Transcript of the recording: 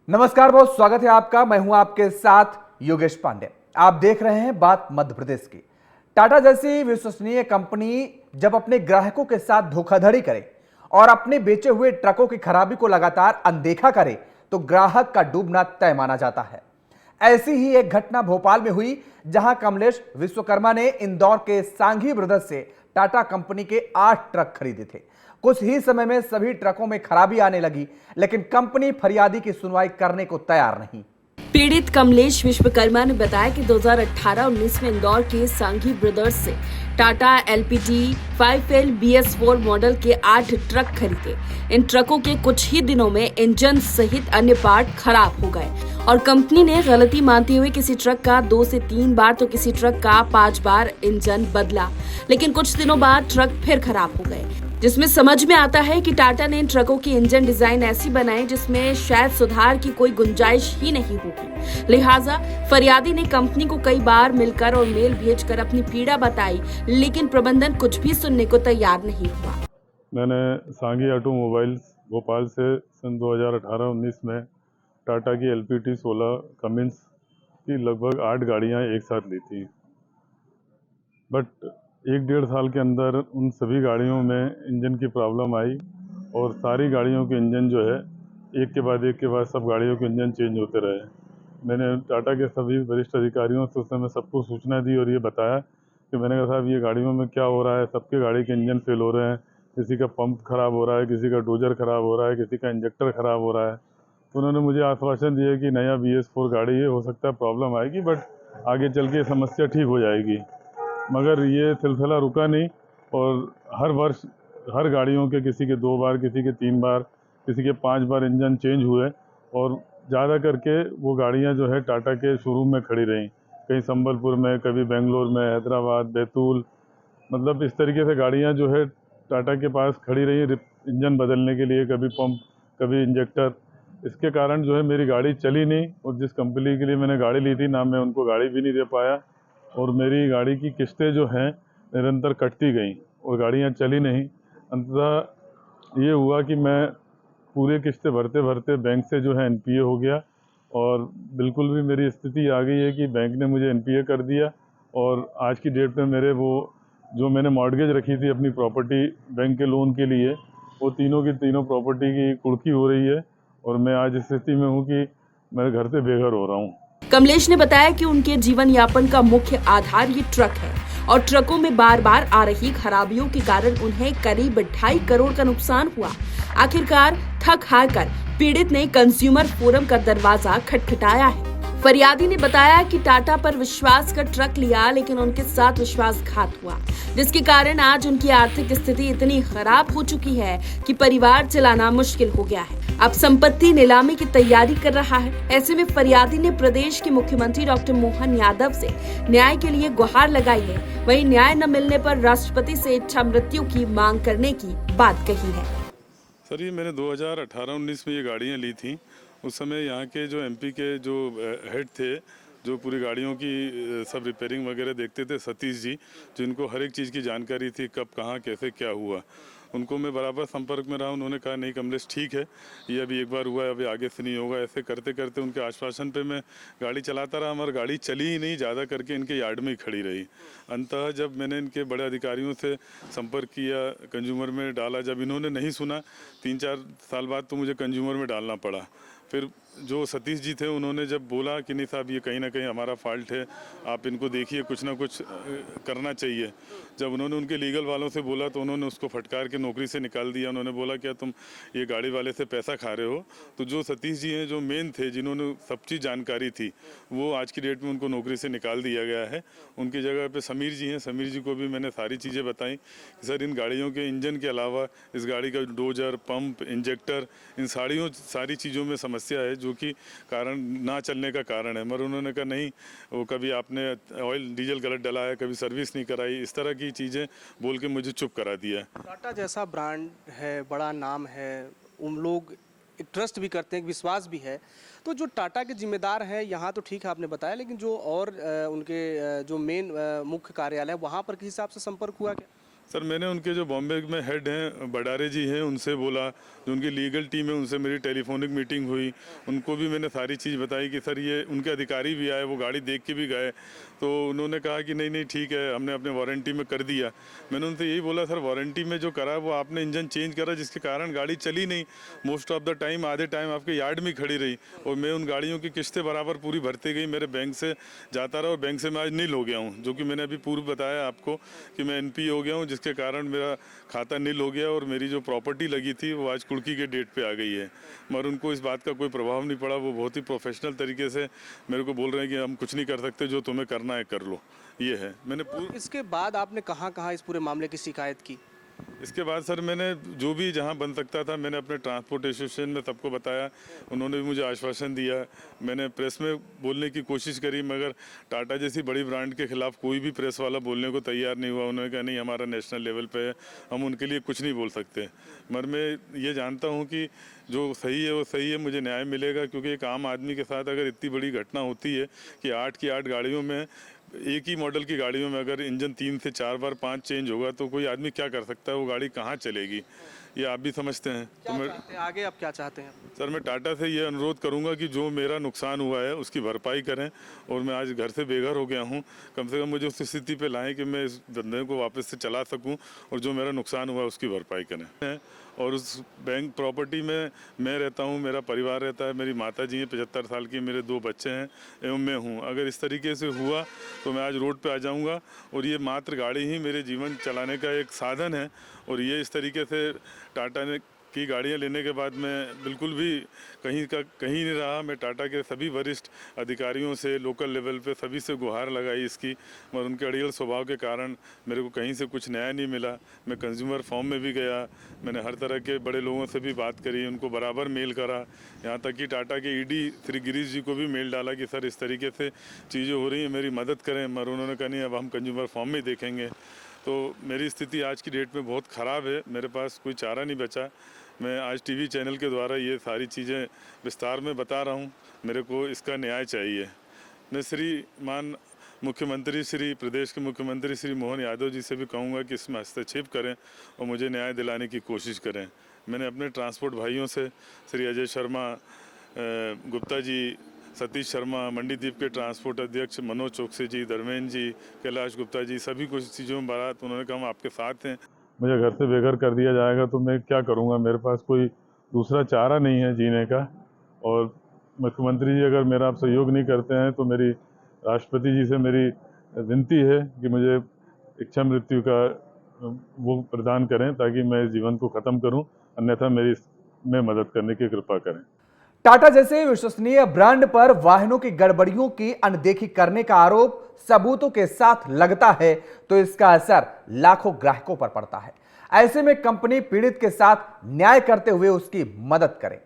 नमस्कार, बहुत स्वागत है आपका। मैं हूं आपके साथ योगेश पांडे। आप देख रहे हैं बात मध्य प्रदेश की। टाटा जैसी विश्वसनीय कंपनी जब अपने ग्राहकों के साथ धोखाधड़ी करे और अपने बेचे हुए ट्रकों की खराबी को लगातार अनदेखा करे तो ग्राहक का डूबना तय माना जाता है। ऐसी ही एक घटना भोपाल में हुई, जहां कमलेश विश्वकर्मा ने इंदौर के सांघी ब्रदर्स से टाटा कंपनी के 8 ट्रक खरीदे थे। कुछ ही समय में सभी ट्रकों में खराबी आने लगी, लेकिन कंपनी फरियादी की सुनवाई करने को तैयार नहीं। पीड़ित कमलेश विश्वकर्मा ने बताया कि 2018-19 में इंदौर के सांघी ब्रदर्स से Tata LPT 5L BS4 model के 8 ट्रक खरीदे। इन ट्रकों के कुछ ही दिनों में इंजन सहित अन्य पार्ट खराब हो गए और कंपनी ने गलती मानते हुए किसी ट्रक का 2 से 3 बार तो किसी ट्रक का 5 बार इंजन बदला, लेकिन कुछ दिनों बाद ट्रक फिर खराब हो गए, जिसमें समझ में आता है कि टाटा ने इन ट्रकों की इंजन डिजाइन ऐसी बनाई जिसमें शायद सुधार की कोई गुंजाइश ही नहीं होगी। लिहाजा फरियादी ने कंपनी को कई बार मिलकर और मेल भेजकर अपनी पीड़ा बताई, लेकिन प्रबंधन कुछ भी सुनने को तैयार नहीं हुआ। मैंने सांघी ऑटोमोबाइल्स भोपाल से सन 2018-19 में टाटा की LPT 16 कमिंस की लगभग 8 गाड़ियाँ एक साथ ली थी। बट 1-1.5 साल के अंदर उन सभी गाड़ियों में इंजन की प्रॉब्लम आई और सारी गाड़ियों के इंजन जो है एक के बाद सब गाड़ियों के इंजन चेंज होते रहे। मैंने टाटा के सभी वरिष्ठ अधिकारियों से उस समय सबको सूचना दी और ये बताया कि मैंने कहा साहब ये गाड़ियों में क्या हो रहा है, सबके गाड़ी के इंजन फेल हो रहे हैं, किसी का पंप खराब हो रहा है, किसी का डोजर खराब हो रहा है, किसी का इंजेक्टर खराब हो रहा है। तो उन्होंने मुझे आश्वासन दिया कि नया BS4 गाड़ी है, हो सकता है प्रॉब्लम आएगी बट आगे चल के समस्या ठीक हो जाएगी। मगर ये सिलसिला रुका नहीं और हर वर्ष हर गाड़ियों के किसी के 2 बार, किसी के 3 बार, किसी के 5 बार इंजन चेंज हुए और ज़्यादा करके वो गाड़ियाँ जो है टाटा के शोरूम में खड़ी रहीं, कहीं संबलपुर में, कभी बेंगलोर में, हैदराबाद, बैतूल, मतलब इस तरीके से गाड़ियाँ जो है टाटा के पास खड़ी रही इंजन बदलने के लिए, कभी पंप, कभी इंजेक्टर। इसके कारण जो है मेरी गाड़ी चली नहीं और जिस कंपनी के लिए मैंने गाड़ी ली थी ना मैं उनको गाड़ी भी नहीं दे पाया और मेरी गाड़ी की किस्तें जो हैं निरंतर कटती गईं और गाड़ियाँ चली नहीं। अंततः ये हुआ कि मैं पूरे किस्तें भरते भरते बैंक से जो है NPA हो गया और बिल्कुल भी मेरी स्थिति आ गई है कि बैंक ने मुझे NPA कर दिया और आज की डेट में मेरे वो जो मैंने मॉर्गेज रखी थी अपनी प्रॉपर्टी बैंक के लोन के लिए, वो तीनों की तीनों प्रॉपर्टी की कुर्की हो रही है और मैं आज इस स्थिति में हूँ कि मैं घर से बेघर हो रहा हूँ। कमलेश ने बताया कि उनके जीवन यापन का मुख्य आधार ये ट्रक है और ट्रकों में बार बार आ रही खराबियों के कारण उन्हें करीब 2.5 करोड़ का नुकसान हुआ। आखिरकार थक हार कर पीड़ित ने कंज्यूमर फोरम का दरवाजा खटखटाया है। फरियादी ने बताया कि टाटा पर विश्वास कर ट्रक लिया, लेकिन उनके साथ विश्वासघात हुआ, जिसके कारण आज उनकी आर्थिक स्थिति इतनी खराब हो चुकी है कि परिवार चलाना मुश्किल हो गया है। अब संपत्ति नीलामी की तैयारी कर रहा है। ऐसे में फरियादी ने प्रदेश के मुख्यमंत्री डॉक्टर मोहन यादव से न्याय के लिए गुहार लगाई है। वहीं न्याय न मिलने पर राष्ट्रपति से इच्छा मृत्यु की मांग करने की बात कही है। सर ये मैंने 2018-19 में ये गाड़ियाँ ली थी। उस समय यहाँ के जो MP के जो हेड थे, जो पूरी गाड़ियों की सब रिपेयरिंग वगैरह देखते थे, सतीश जी, जिनको हर एक चीज़ की जानकारी थी, कब कहाँ कैसे क्या हुआ, उनको मैं बराबर संपर्क में रहा। उन्होंने कहा नहीं कमलेश ठीक है, ये अभी एक बार हुआ है, अभी आगे से नहीं होगा। ऐसे करते करते उनके आश्वासन पे मैं गाड़ी चलाता रहा, मगर गाड़ी चली ही नहीं, ज़्यादा करके इनके यार्ड में ही खड़ी रही। अंततः जब मैंने इनके बड़े अधिकारियों से संपर्क किया, कंज्यूमर में डाला, जब इन्होंने नहीं सुना, 3-4 साल बाद तो मुझे कंज्यूमर में डालना पड़ा। फिर जो सतीश जी थे उन्होंने जब बोला कि नहीं साहब ये कहीं ना कहीं हमारा फॉल्ट है, आप इनको देखिए, कुछ ना कुछ करना चाहिए। जब उन्होंने उनके लीगल वालों से बोला तो उन्होंने उसको फटकार के नौकरी से निकाल दिया। उन्होंने बोला क्या तुम ये गाड़ी वाले से पैसा खा रहे हो? तो जो सतीश जी हैं, जो मेन थे, जिन्होंने सब चीज़ जानकारी थी, वो आज की डेट में उनको नौकरी से निकाल दिया गया है। उनकी जगह पर समीर जी हैं। समीर जी को भी मैंने सारी चीज़ें बताई कि सर इन गाड़ियों के इंजन के अलावा इस गाड़ी का डोजर, पंप, इंजेक्टर, इन सारी चीज़ों में समस्या है जो कि कारण ना चलने का कारण है। मगर उन्होंने कहा नहीं, वो कभी आपने ऑयल डीजल गलत डलाया, कभी सर्विस नहीं कराई, इस तरह की चीज़ें बोल के मुझे चुप करा दिया। टाटा जैसा ब्रांड है, बड़ा नाम है, उन लोग एक ट्रस्ट भी करते हैं, एक विश्वास भी है। तो जो टाटा के जिम्मेदार हैं यहाँ तो ठीक है आपने बताया, लेकिन जो और उनके जो मेन मुख्य कार्यालय है वहाँ पर किस हिसाब से संपर्क हुआ क्या? सर मैंने उनके जो बॉम्बे में हेड हैं बडारे जी हैं उनसे बोला, जो उनकी लीगल टीम है उनसे मेरी टेलीफोनिक मीटिंग हुई, उनको भी मैंने सारी चीज़ बताई कि सर ये उनके अधिकारी भी आए, वो गाड़ी देख के भी गए, तो उन्होंने कहा कि नहीं नहीं ठीक है, हमने अपने वारंटी में कर दिया। मैंने उनसे यही बोला सर वारंटी में जो करा वो आपने इंजन चेंज करा जिसके कारण गाड़ी चली नहीं, मोस्ट ऑफ द टाइम आधे टाइम आपके यार्ड में खड़ी रही, और मैं उन गाड़ियों की किस्तें बराबर पूरी भरती गई, मेरे बैंक से जाता रहा और बैंक से मैं आज नील हो गया हूँ, जो कि मैंने अभी पूर्व बताया आपको कि मैं NP हो गया हूँ, जिसके कारण मेरा खाता नील हो गया और मेरी जो प्रॉपर्टी लगी थी वो आज कुर्की के डेट पे आ गई है। मगर उनको इस बात का कोई प्रभाव नहीं पड़ा, वो बहुत ही प्रोफेशनल तरीके से मेरे को बोल रहे हैं कि हम कुछ नहीं कर सकते, जो तुम्हें करना है कर लो। ये है मैंने इसके बाद आपने कहाँ इस पूरे मामले की शिकायत की? इसके बाद सर मैंने जो भी जहां बन सकता था मैंने अपने ट्रांसपोर्ट एसोसिएशन में सबको बताया, उन्होंने भी मुझे आश्वासन दिया, मैंने प्रेस में बोलने की कोशिश करी, मगर टाटा जैसी बड़ी ब्रांड के खिलाफ कोई भी प्रेस वाला बोलने को तैयार नहीं हुआ। उन्होंने कहा नहीं हमारा नेशनल लेवल पे है, हम उनके लिए कुछ नहीं बोल सकते। मगर मैं ये जानता हूँ कि जो सही है वो सही है, मुझे न्याय मिलेगा, क्योंकि एक आम आदमी के साथ अगर इतनी बड़ी घटना होती है कि 8 की 8 गाड़ियों में, एक ही मॉडल की गाड़ियों में अगर इंजन 3 से 4 बार 5 चेंज होगा तो कोई आदमी क्या कर सकता है, वो गाड़ी कहाँ चलेगी, ये आप भी समझते हैं। तो मैं आगे आप क्या चाहते हैं? सर मैं टाटा से ये अनुरोध करूंगा कि जो मेरा नुकसान हुआ है उसकी भरपाई करें, और मैं आज घर से बेघर हो गया हूं, कम से कम मुझे उस स्थिति पे लाएं कि मैं इस धंधे को वापस से चला सकूं, और जो मेरा नुकसान हुआ है उसकी भरपाई करें। और उस बैंक प्रॉपर्टी में मैं रहता हूं, मेरा परिवार रहता है, मेरी माता जी हैं 75 साल की, मेरे 2 बच्चे हैं एवं मैं हूं। अगर इस तरीके से हुआ तो मैं आज रोड पे आ जाऊंगा, और ये मात्र गाड़ी ही मेरे जीवन चलाने का एक साधन है, और ये इस तरीके से टाटा ने की गाड़ियाँ लेने के बाद मैं बिल्कुल भी कहीं नहीं रहा। मैं टाटा के सभी वरिष्ठ अधिकारियों से, लोकल लेवल पे सभी से गुहार लगाई इसकी, मगर उनके अड़ियल स्वभाव के कारण मेरे को कहीं से कुछ न्याय नहीं मिला। मैं कंज्यूमर फॉर्म में भी गया, मैंने हर तरह के बड़े लोगों से भी बात करी, उनको बराबर मेल करा, यहाँ तक कि टाटा के ED श्री गिरीश जी को भी मेल डाला कि सर इस तरीके से चीज़ें हो रही हैं, मेरी मदद करें, मगर उन्होंने कहा नहीं अब हम कंज्यूमर फॉर्म में देखेंगे। तो मेरी स्थिति आज की डेट में बहुत ख़राब है, मेरे पास कोई चारा नहीं बचा। मैं आज TV चैनल के द्वारा ये सारी चीज़ें विस्तार में बता रहा हूँ, मेरे को इसका न्याय चाहिए। मैं श्रीमान मुख्यमंत्री प्रदेश के मुख्यमंत्री श्री मोहन यादव जी से भी कहूँगा कि इसमें हस्तक्षेप करें और मुझे न्याय दिलाने की कोशिश करें। मैंने अपने ट्रांसपोर्ट भाइयों से श्री अजय शर्मा गुप्ता जी, सतीश शर्मा, मंडीदीप के ट्रांसपोर्ट अध्यक्ष मनोज चौकसी जी, धर्मेंद्र जी, कैलाश गुप्ता जी, सभी कुछ चीज़ों में बात, उन्होंने कहा हम आपके साथ हैं। मुझे घर से बेघर कर दिया जाएगा तो मैं क्या करूंगा, मेरे पास कोई दूसरा चारा नहीं है जीने का, और मुख्यमंत्री जी अगर मेरा आप सहयोग नहीं करते हैं तो मेरी राष्ट्रपति जी से मेरी विनती है कि मुझे इच्छा मृत्यु का वो प्रदान करें ताकि मैं इस जीवन को ख़त्म करूं, अन्यथा मेरी में मदद करने की कृपा करें। टाटा जैसे विश्वसनीय ब्रांड पर वाहनों की गड़बड़ियों की अनदेखी करने का आरोप सबूतों के साथ लगता है तो इसका असर लाखों ग्राहकों पर पड़ता है। ऐसे में कंपनी पीड़ित के साथ न्याय करते हुए उसकी मदद करे।